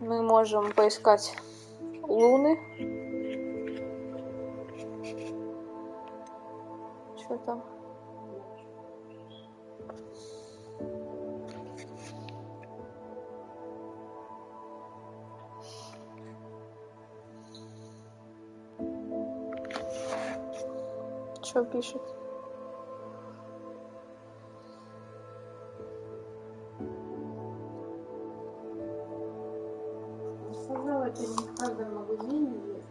Мы можем поискать луны. Что там? Что пишет? Сказала, это не в каждом магазине есть.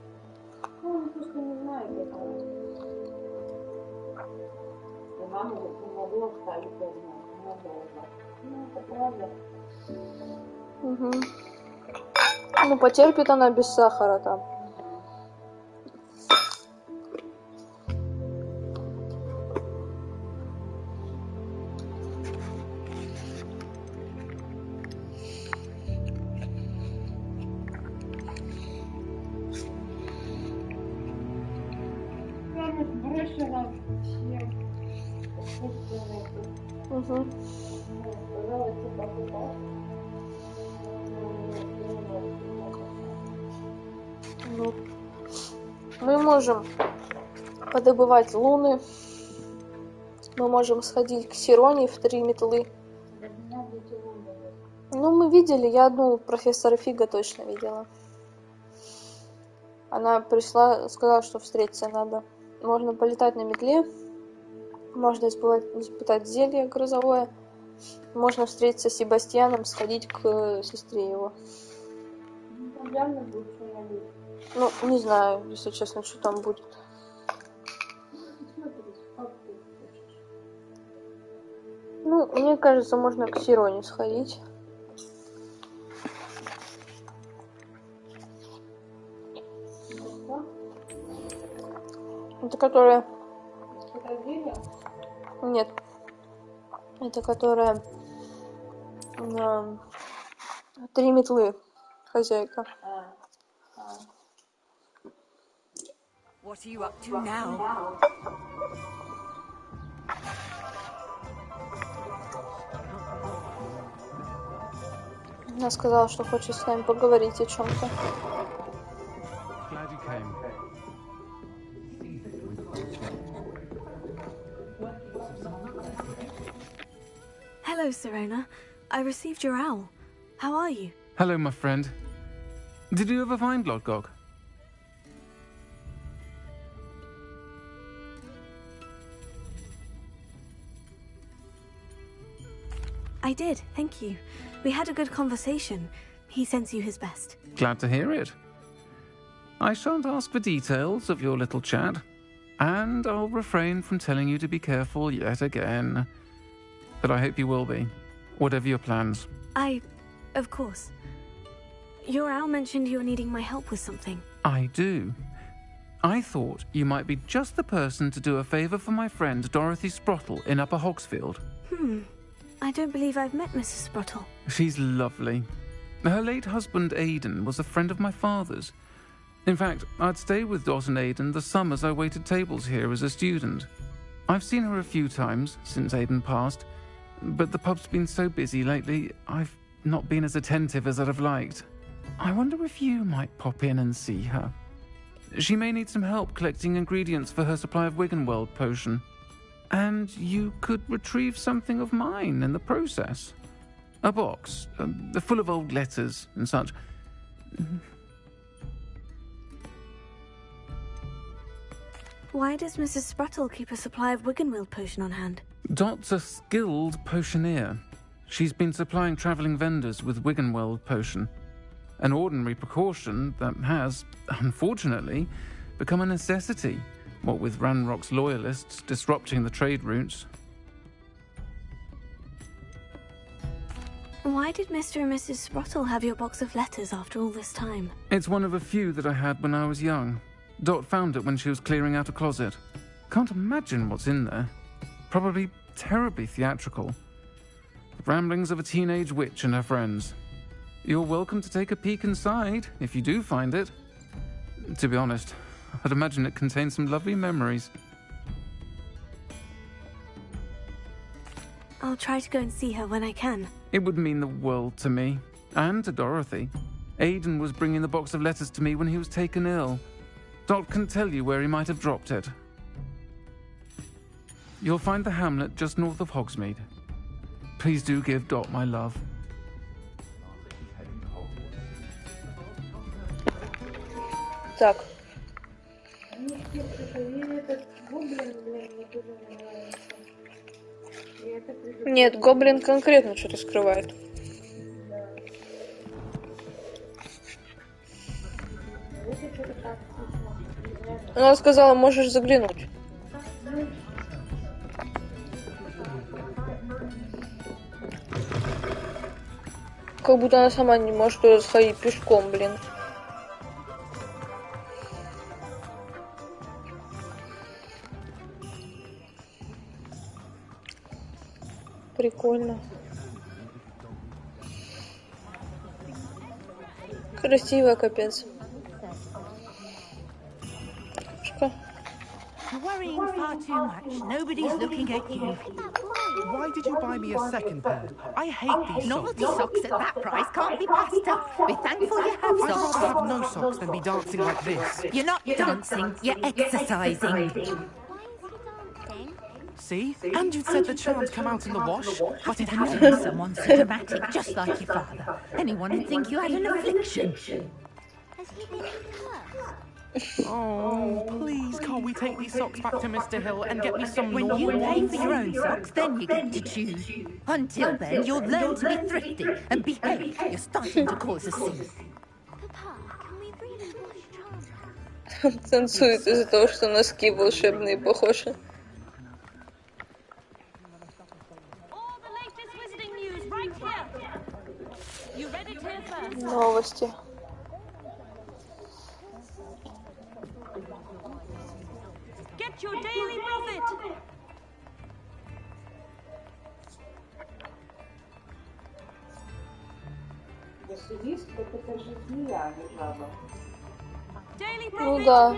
Ну, он просто не знает этого. И мама не могла оставить одну. Надолго. Ну, это правда. Угу. Ну, потерпит она без сахара там. Сброшена всем искусственные. Угу. Сказала, что покупать. Ну, мы можем подобывать луны. Мы можем сходить к Сироне в 3 метлы. Ну, мы видели, я одну профессора Фига точно видела. Она пришла, сказала, что встретиться надо. Можно полетать на метле, можно испытать зелье грозовое, можно встретиться с Себастьяном, сходить к сестре его. Там реально будет что-нибудь. Ну, не знаю, если честно, что там будет. Ну, мне кажется, можно к Сироне сходить. Это которая... Нет. Это которая... 3 метлы. Хозяйка. What are you up to now? Она сказала, что хочет с нами поговорить о чем-то. Glad you came. Hello, Serena. I received your owl. How are you? Hello, my friend. Did you ever find Lodgok? I did, thank you. We had a good conversation. He sends you his best. Glad to hear it. I shan't ask for details of your little chat, and I'll refrain from telling you to be careful yet again. But I hope you will be, whatever your plans. Of course. Your owl mentioned you're needing my help with something. I do. I thought you might be just the person to do a favour for my friend Dorothy Sprottle in Upper Hogsfield. I don't believe I've met Mrs. Sprottle. She's lovely. Her late husband Aidan was a friend of my father's. In fact, I'd stayed with Dot and Aidan the summers I waited tables here as a student. I've seen her a few times since Aidan passed, but the pub's been so busy lately, I've not been as attentive as I'd have liked. I wonder if you might pop in and see her. She may need some help collecting ingredients for her supply of Wiggenweld potion. And you could retrieve something of mine in the process. A box, full of old letters and such. Why does Mrs. Sprottle keep a supply of Wiggenweld potion on hand? Dot's a skilled potioneer. She's been supplying travelling vendors with Wiggenweld potion. An ordinary precaution that has, unfortunately, become a necessity, what with Ranrock's loyalists disrupting the trade routes. Why did Mr. and Mrs. Sprottle have your box of letters after all this time? It's one of a few that I had when I was young. Dot found it when she was clearing out a closet. Can't imagine what's in there. Probably terribly theatrical. The ramblings of a teenage witch and her friends. You're welcome to take a peek inside, if you do find it. To be honest, I'd imagine it contains some lovely memories. I'll try to go and see her when I can. It would mean the world to me, and to Dorothy. Aidan was bringing the box of letters to me when he was taken ill. Dot can tell you where he might have dropped it. You'll find the hamlet just north of Hogsmeade. Please do give Dot my love. Так. Они пишут, что и этот гоблин, блин, мне тоже не нравится. И это предупреждение. Нет, гоблин конкретно что-то скрывает. Да. Это что-то так типа. Она сказала, можешь заглянуть. Как будто она сама не может туда сходить пешком, блин. Прикольно. Красиво, капец. Шка. You're worrying far too much. Nobody's looking at you. Why did you buy me a second pair? I hate these Novelty socks. socks at that price can't be passed up. Be thankful you have I'd socks. rather have no socks than be dancing like this. You're not dancing, you're exercising. See? And you'd said the charms come out in the wash, but it I hasn't. know someone so dramatic, just like your father. Anyone would think you had an affliction. Oh, please, can't we take these socks back to Mr. Hill and get me some When normal you pay ones? for your own socks, then you get to choose. Until then, you'll learn to be thrifty and behave. You're starting to cause a scene. Танцует из-за того, что носки волшебные похожи. Новости. Get your daily profit. Василиск, так это же змея, а не жаба. Daily Ну profit. да.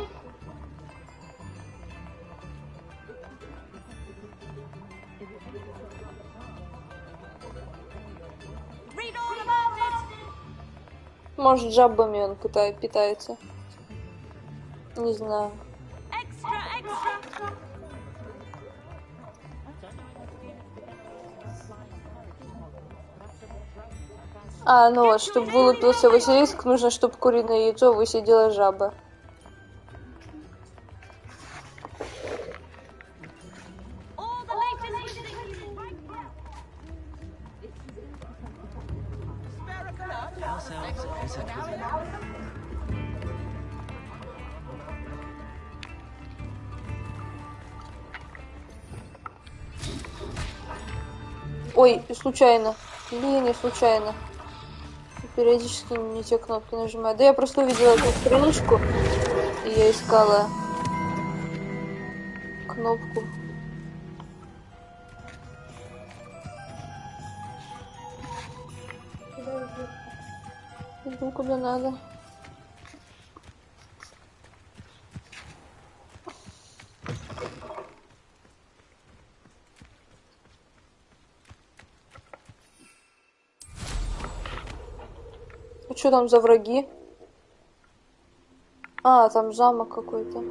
Read all about it. Может, жабами он питается. Не знаю. Extra, extra. А, ну вот, чтобы вылупился Василиск, нужно, чтобы куриное яйцо высидела жаба. All the latest news right here. Ой, случайно. Блин, не случайно. Периодически не те кнопки нажимаю. Да я просто увидела эту стрелочку, и я искала кнопку. Иду куда надо. А что там за враги? А, там замок какой-то.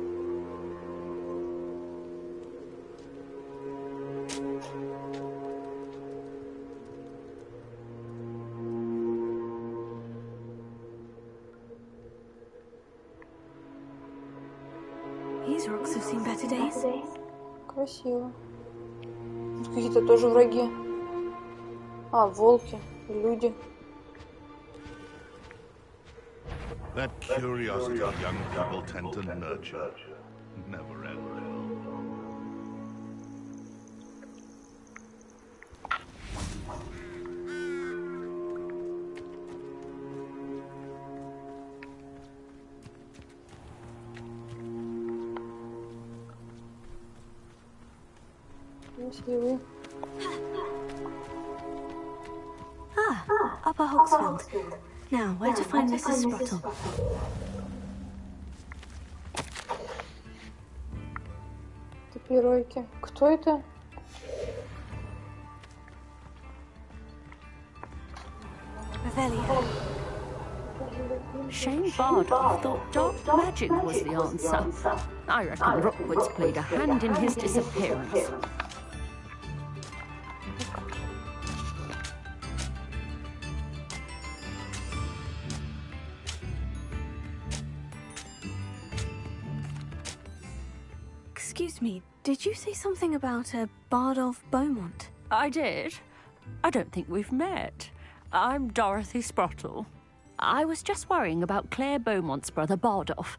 These rocks have seen better days. Красиво. Тут какие-то тоже враги. А, волки, люди. That curiosity young people tend to nurture never ends. Красивый. Ah, Upper Hogsfield. Now, where to find Mrs. Sprottle? Топиройки. Кто это? Revelio. Shame Bardolph thought dark magic was the answer. I reckon Rookwood's played a hand in his disappearance. Excuse me, did you say something about a Bardolph Beaumont? I did. I don't think we've met. I'm Dorothy Sprottle. I was just worrying about Claire Beaumont's brother Bardolph,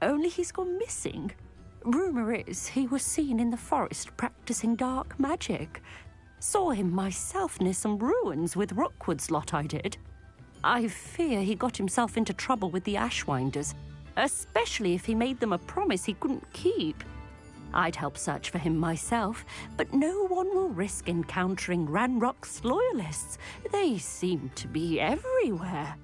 only he's gone missing. Rumour is he was seen in the forest practicing dark magic. Saw him myself near some ruins with Rookwood's lot I did. I fear he got himself into trouble with the Ashwinders, especially if he made them a promise he couldn't keep. I'd help search for him myself, but no one will risk encountering Ranrock's loyalists. They seem to be everywhere.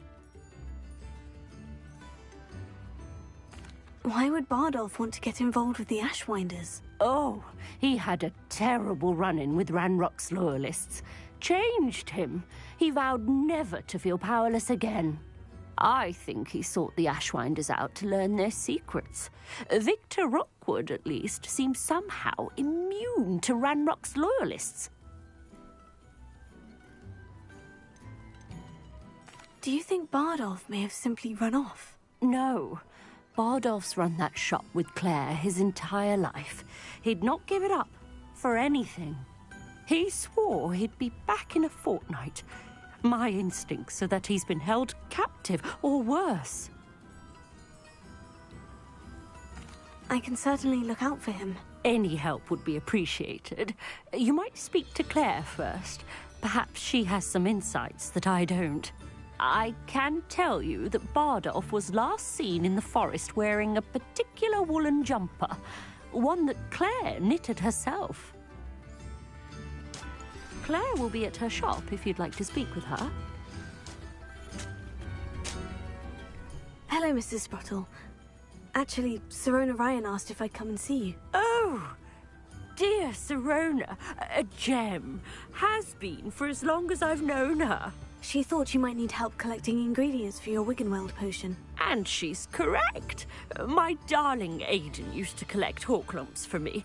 Why would Bardolph want to get involved with the Ashwinders? Oh, he had a terrible run-in with Ranrock's loyalists. Changed him. He vowed never to feel powerless again. I think he sought the Ashwinders out to learn their secrets. Victor Rookwood, at least, seems somehow immune to Ranrock's loyalists. Do you think Bardolph may have simply run off? No. Bardolph's run that shop with Claire his entire life. He'd not give it up for anything. He swore he'd be back in a fortnight. My instincts are that he's been held captive, or worse. I can certainly look out for him. Any help would be appreciated. You might speak to Claire first. Perhaps she has some insights that I don't. I can tell you that Bardolph was last seen in the forest wearing a particular woolen jumper, one that Claire knitted herself. Claire will be at her shop if you'd like to speak with her. Hello, Mrs. Sprottle. Actually, Sirona Ryan asked if I'd come and see you. Oh, dear Sirona, a gem. Has been for as long as I've known her. She thought you might need help collecting ingredients for your Wiggenweld potion. And she's correct. My darling Aidan used to collect Horklumps for me.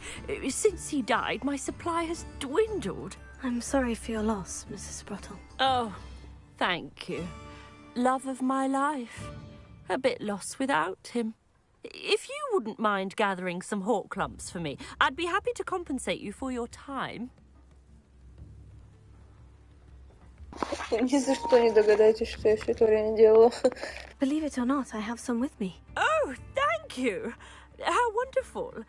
Since he died, my supply has dwindled. I'm sorry for your loss, Mrs. Sprottle. Oh, thank you. Love of my life. A bit lost without him. If you wouldn't mind gathering some Horklumps for me, I'd be happy to compensate you for your time. Ни за что не догадаетесь, что я все это время делала. Believe it or not, I have some with me. Oh, thank you. How wonderful.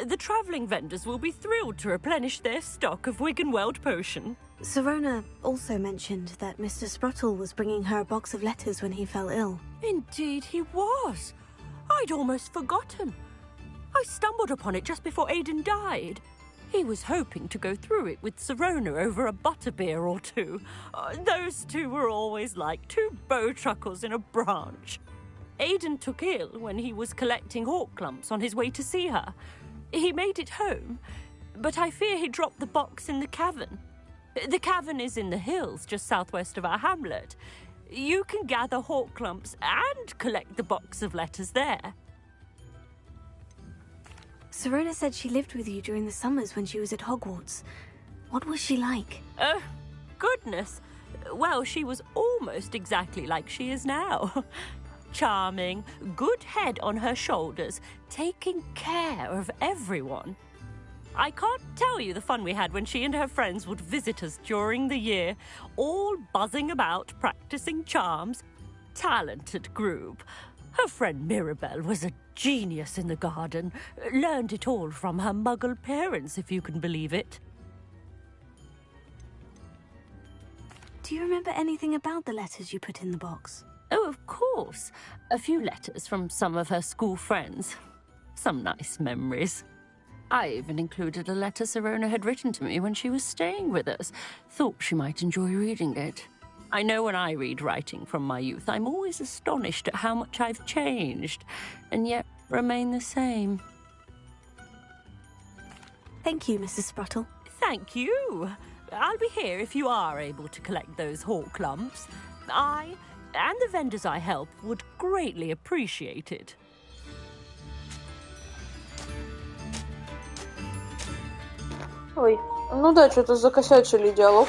The travelling vendors will be thrilled to replenish their stock of Wiggenweld potion. Sirona also mentioned that Mr. Sprottle was bringing her a box of letters when he fell ill. Indeed he was. I'd almost forgotten. I stumbled upon it just before Aidan died. He was hoping to go through it with Sirona over a butterbeer or two. Those two were always like two bowtruckles in a branch. Aidan took ill when he was collecting Horklumps on his way to see her. He made it home, but I fear he dropped the box in the cavern. The cavern is in the hills just southwest of our hamlet. You can gather Horklumps and collect the box of letters there. Sirona said she lived with you during the summers when she was at Hogwarts. What was she like? Goodness. Well, she was almost exactly like she is now. Charming, good head on her shoulders, taking care of everyone. I can't tell you the fun we had when she and her friends would visit us during the year, all buzzing about, practicing charms. Talented group. Her friend Mirabelle was a genius in the garden. Learned it all from her muggle parents, if you can believe it. Do you remember anything about the letters you put in the box? Oh, of course. A few letters from some of her school friends. Some nice memories. I even included a letter Sirona had written to me when she was staying with us. Thought she might enjoy reading it. I know when I read writing from my youth, I'm always astonished at how much I've changed, and yet remain the same. Thank you, Mrs. Sprottle. Thank you. I'll be here if you are able to collect those Horklumps. I And the vendors I help would greatly appreciate it. Ой, ну да, что-то закосячили диалог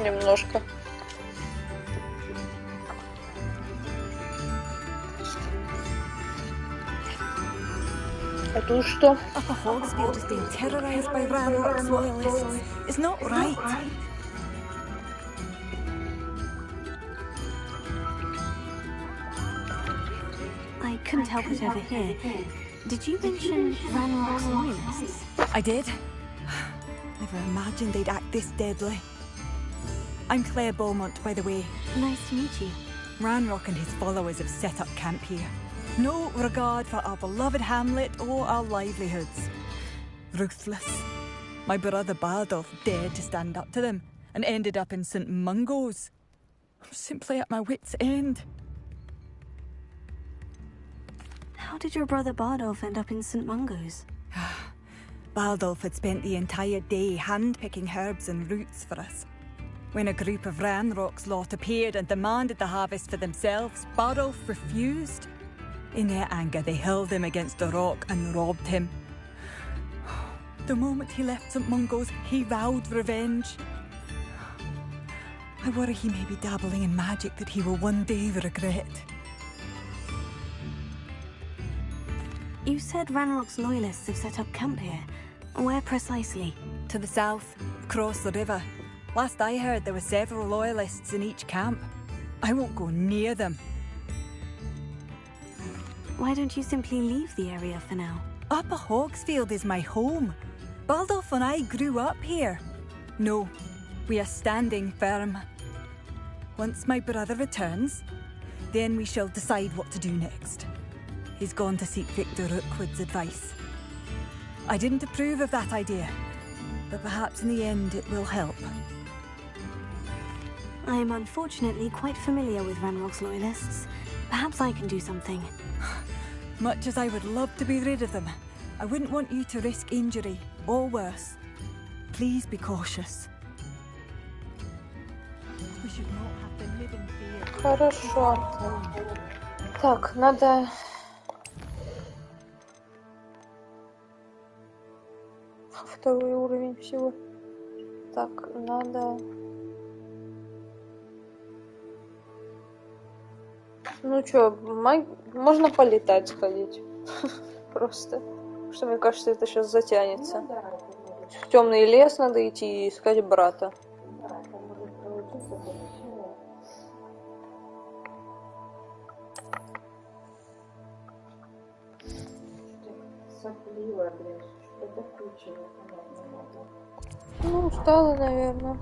немножко. А тут что? Upper Hogsfield is being terrorised by Ranrock's loyalists. It's not right. I couldn't help but overhear. Did you mention Ranrock's loyalists? I did. Never imagined they'd act this deadly. I'm Claire Beaumont, by the way. Nice to meet you. Ranrock and his followers have set up camp here. No regard for our beloved hamlet or our livelihoods. Ruthless. My brother Bardolph dared to stand up to them and ended up in St. Mungo's. I'm simply at my wit's end. How did your brother Bardolph end up in St. Mungo's? Bardolph had spent the entire day hand-picking herbs and roots for us. When a group of Ranrock's lot appeared and demanded the harvest for themselves, Bardolph refused. In their anger, they hurled him against a rock and robbed him. The moment he left St. Mungo's, he vowed revenge. I worry he may be dabbling in magic that he will one day regret. You said Ranrock's loyalists have set up camp here. Where precisely? To the south, across the river. Last I heard, there were several loyalists in each camp. I won't go near them. Why don't you simply leave the area for now? Upper Hogsfield is my home. Baldolph and I grew up here. No, we are standing firm. Once my brother returns, then we shall decide what to do next. He's gone to seek Victor Rookwood's advice. I didn't approve of that idea, but perhaps in the end it will help. I am unfortunately quite familiar with Ranrock's loyalists. Perhaps I can do something. Much as I would love to be rid of them, I wouldn't want you to risk injury, or worse. Please be cautious. We should not have to live in fear. Хорошо. Так, надо... Второй уровень всего. Так, надо... Ну чё, можно полетать сходить. Просто. Потому что мне кажется, это сейчас затянется. В темный лес надо идти и искать брата. Сопливая, блин. Что-то куча, непонятно надо. Ну, устала, наверное.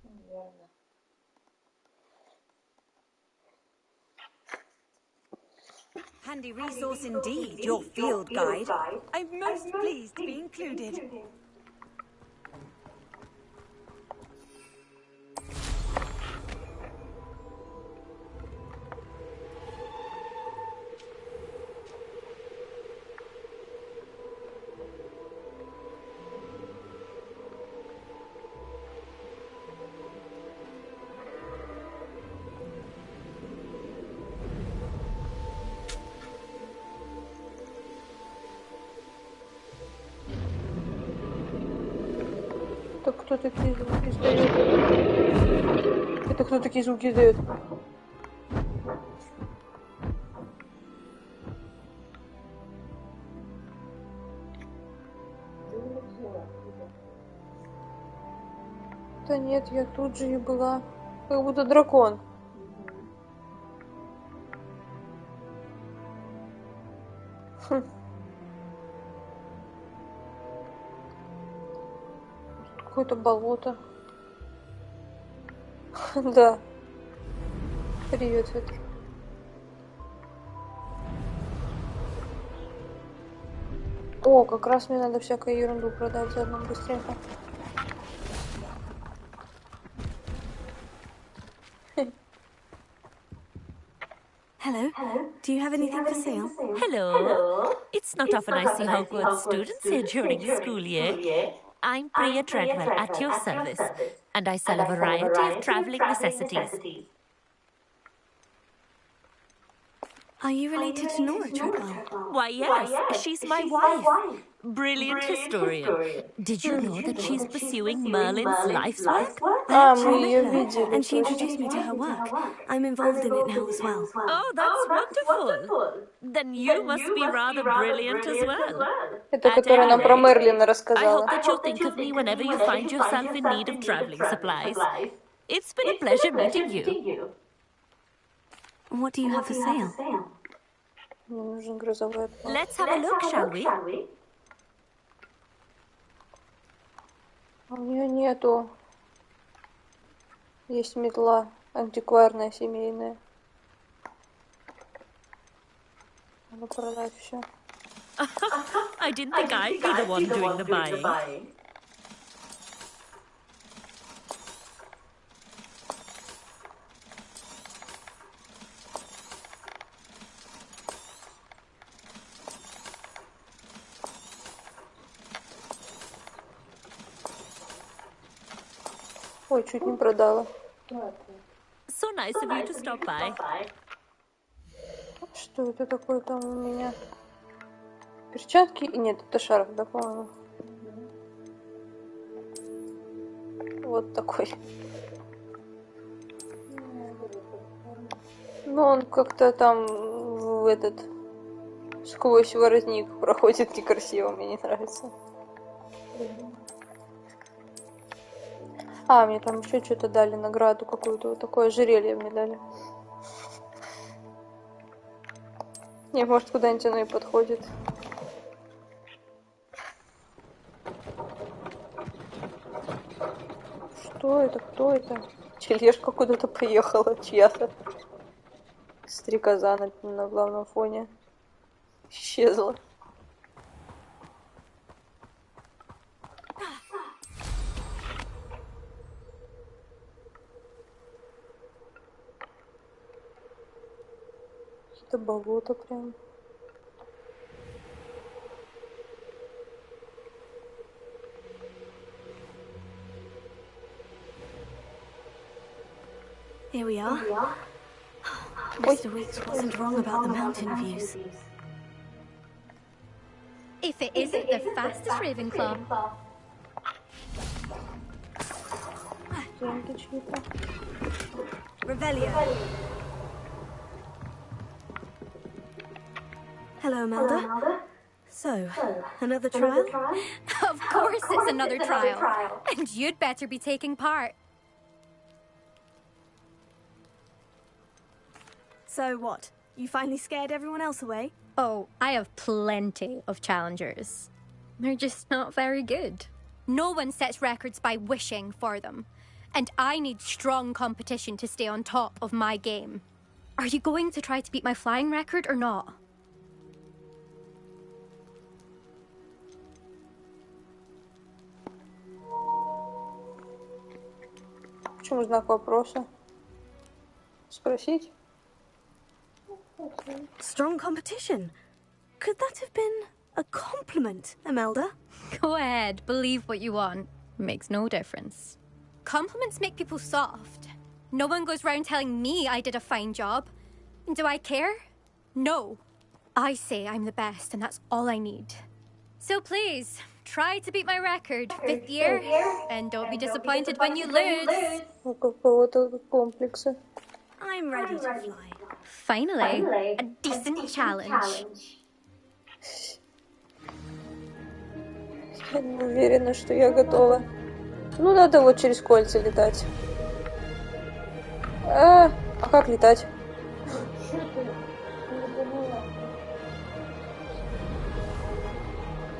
Наверное. Handy resource indeed, your field guide. I'm most pleased to be included. Это кто такие звуки издает? Это кто такие звуки издает? Да нет, я тут же и была. Как будто дракон. Хм. Какое-то болото. Да. Привет, Федя. О, как раз мне надо всякую ерунду продать заодно быстренько. Hello. Do you have anything for sale? Hello. It's not often I see Hogwarts students here during the school year. I'm Priya Treadwell at your service, and I sell a variety of travelling necessities. Are you related to Nora Treadwell? Why, yes, she's my wife. Brilliant historian. Did you know that she's pursuing Merlin's life's work? I мы actually ее met her, видели. and she introduced me to her work. I'm involved in it now as well. Oh, that's wonderful. Then you must be rather brilliant as well. Это, At которая any нам про rate, Мерлина I рассказала. hope that you'll think of me whenever you find yourself in need of travelling supplies. It's been a pleasure meeting you. What do you have for sale? Мне нужен грозовой отвал. Let's have a look, shall we? У нее нету. Есть метла антикварная, семейная. Надо продать все. I didn't think I'd be the one doing the buying. Ой, чуть не продала. So nice of you to stop by. Что это такое там у меня? Перчатки? И нет, это шарф, да, по-моему? Вот такой. Ну, он как-то там в этот... сквозь воротник проходит некрасиво, мне не нравится. А, мне там еще что-то дали, награду какую-то, вот такое ожерелье мне дали. Не, может, куда-нибудь оно и подходит. Что это? Кто это? Тележка куда-то поехала, чья-то. Стрекоза на главном фоне. Исчезла. Это болото прям. Here we are. Mr. Weeks wasn't wrong about the mountain views. If it isn't the fastest Ravenclaw. Деньги чьи-то. Revelio. Hello, Imelda. So, another trial? Of course it's another trial. And you'd better be taking part. So what? You finally scared everyone else away? Oh, I have plenty of challengers. They're just not very good. No one sets records by wishing for them. And I need strong competition to stay on top of my game. Are you going to try to beat my flying record or not? Почему знак вопроса? Спросить? Strong competition? Could that have been a compliment, Imelda? Go ahead, believe what you want. Makes no difference. Compliments make people soft. No one goes round telling me I did a fine job. Do I care? No. I say I'm the best, and that's all I need. So please, try to beat my record, 5th year, and don't be disappointed when you lose. У какого-то комплекса. I'm ready to fly. Finally, a decent challenge. Я не уверена, что я готова. Ну, надо вот через кольца летать. А как летать?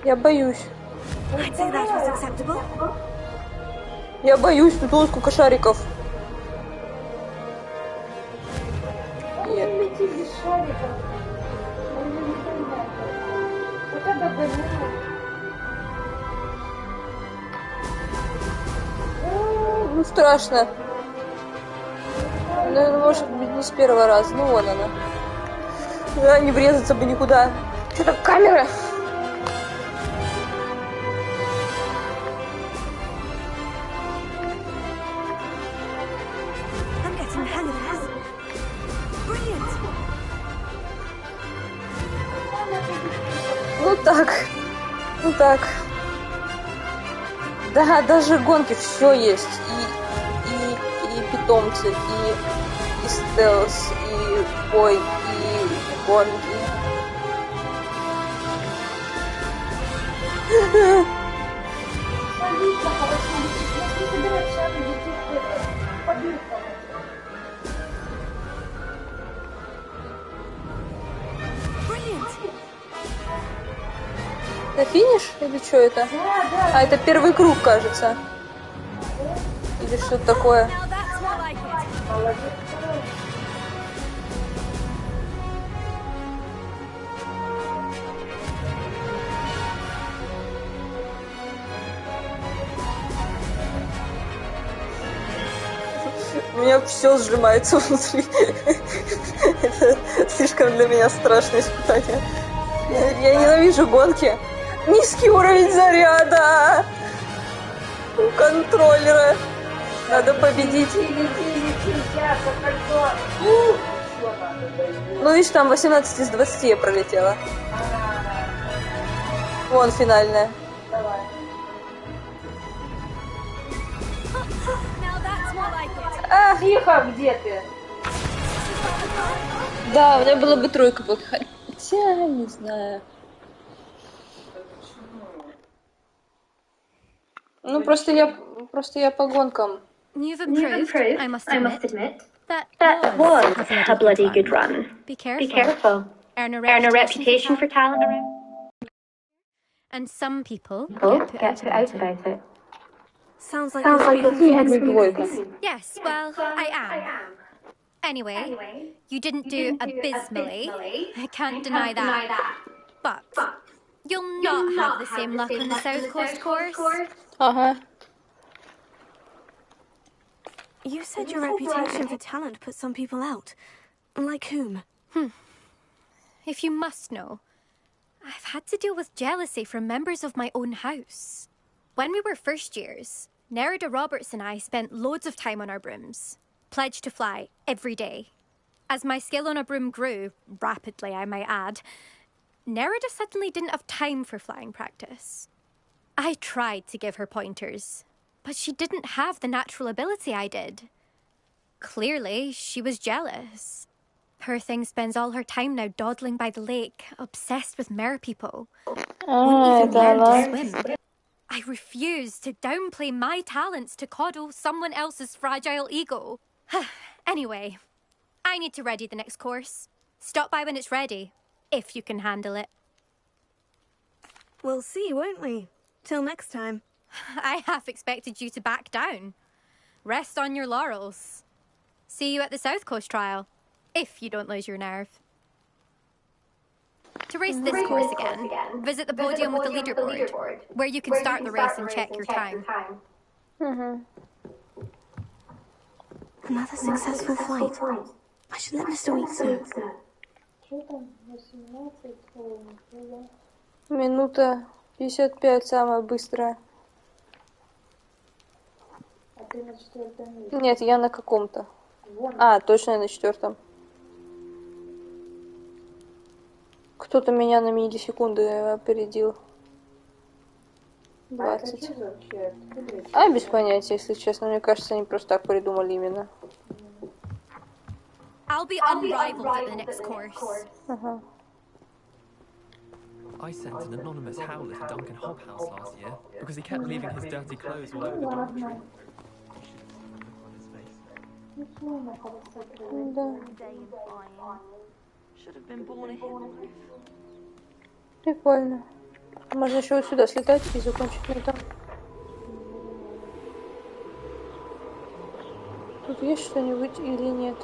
Я боюсь. I'd say that was acceptable. Я боюсь, тут вон сколько шариков. Нет. Лети без шариков. Хотя бы догоняй. Ну, страшно. Наверное, может быть, не с первого раза. Ну, вон она. Да, не врезаться бы никуда. Что там, камера? Ну так. Ну так. Да, даже гонки все есть. И питомцы, и стелс, и бой, и гонки. Это финиш или что это? А, это первый круг, кажется. Или что-то такое. У меня все сжимается внутри. Это слишком для меня страшное испытание. Я ненавижу гонки. Низкий уровень заряда у контроллера. Надо победить. Ну, видишь, там 18 из 20 я пролетела. Вон финальная. Тихо, где ты? Да, у меня была бы тройка. Хотя, не знаю. Ну, просто я по гонкам. You've improved, I must admit. That was a bloody good run. Be Be careful. careful. Earn a Earn a reputation for talent around And some people people. get put Get out put out about it. about it. Sounds like Sounds like you're you're speaking speaking from from experience. Yes, well, I am. Anyway, you didn't do abysmally. I can't deny that. But you'll not have the same luck on the South Coast course. Ага. You said your reputation for talent put some people out. Like whom? If you must know, I've had to deal with jealousy from members of my own house. When we were first years, Nerida Roberts and I spent loads of time on our brooms, pledged to fly every day. As my skill on a broom grew, rapidly I might add, Nerida suddenly didn't have time for flying practice. I tried to give her pointers, but she didn't have the natural ability I did. Clearly, she was jealous. Poor thing spends all her time now dawdling by the lake, obsessed with mer people. Won't even learn to swim. I refuse to downplay my talents to coddle someone else's fragile ego. Anyway, I need to ready the next course. Stop by when it's ready, if you can handle it. We'll see, won't we? Till next time. I half expected you to back down. Rest on your laurels. See you at the South Coast trial, if you don't lose your nerve. To race this course again, visit the podium with the leaderboard, where you can start the race and check your time. Another successful flight. I should let Mr. Weeks know. Что там? 18 было. Минута 55 самая быстрая. А ты на 4-м месте. Нет, я на каком-то. Вон. А, точно я на 4-м. Кто-то меня на миллисекунды опередил. А это 20. что за вообще? Откуда это? А, без понятия, если честно. Мне кажется, они просто так придумали именно. I'll be unrivaled at the next course. Ага. I sent an anonymous howler to Duncan Hobhouse last year because he kept leaving his dirty clothes all over the dormitory. Да. Прикольно. Можно еще вот сюда слетать и закончить на этом. Тут есть что-нибудь или нет?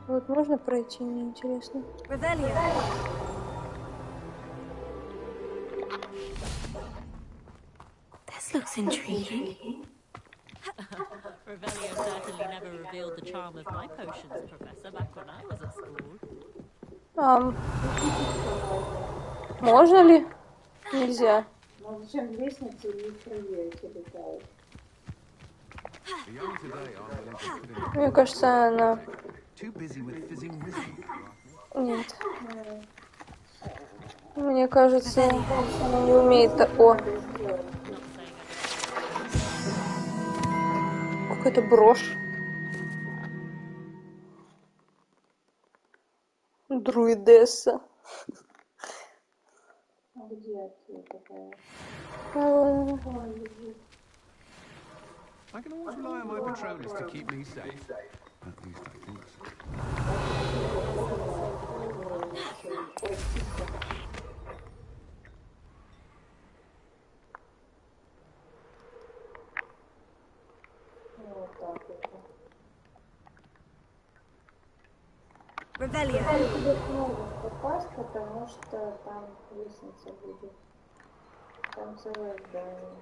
Вот можно пройти, мне интересно. This looks intriguing. Revelio certainly never revealed the charm of my potions, Professor, back when I was at school. Можно ли? Нельзя. Ну зачем лестницы не проверить летают? Мне кажется, она... Нет. Мне кажется, она не умеет такого. Какая-то брошь. Друидесса. А где ты такая? I can always rely on my Patronus to keep me safe. At least I think so. Вот так вот. Revelio. Там тебе сможешь попасть, потому что там лестница будет. Там целое здание.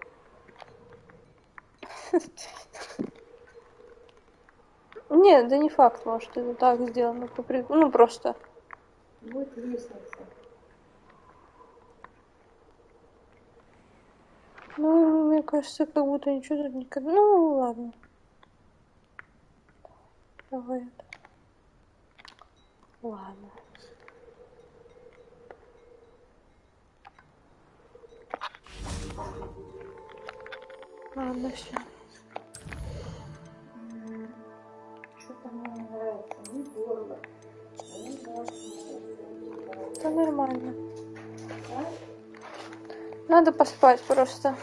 Нет, да не факт, может, это так сделано. Ну, просто. Будет лестница. Ну, мне кажется, как будто ничего тут никогда... Ну, ладно. Давай. Ладно. Ладно, все. Что-то мне не нравится. Не горло. Не нравится. Это нормально. А? Надо поспать просто.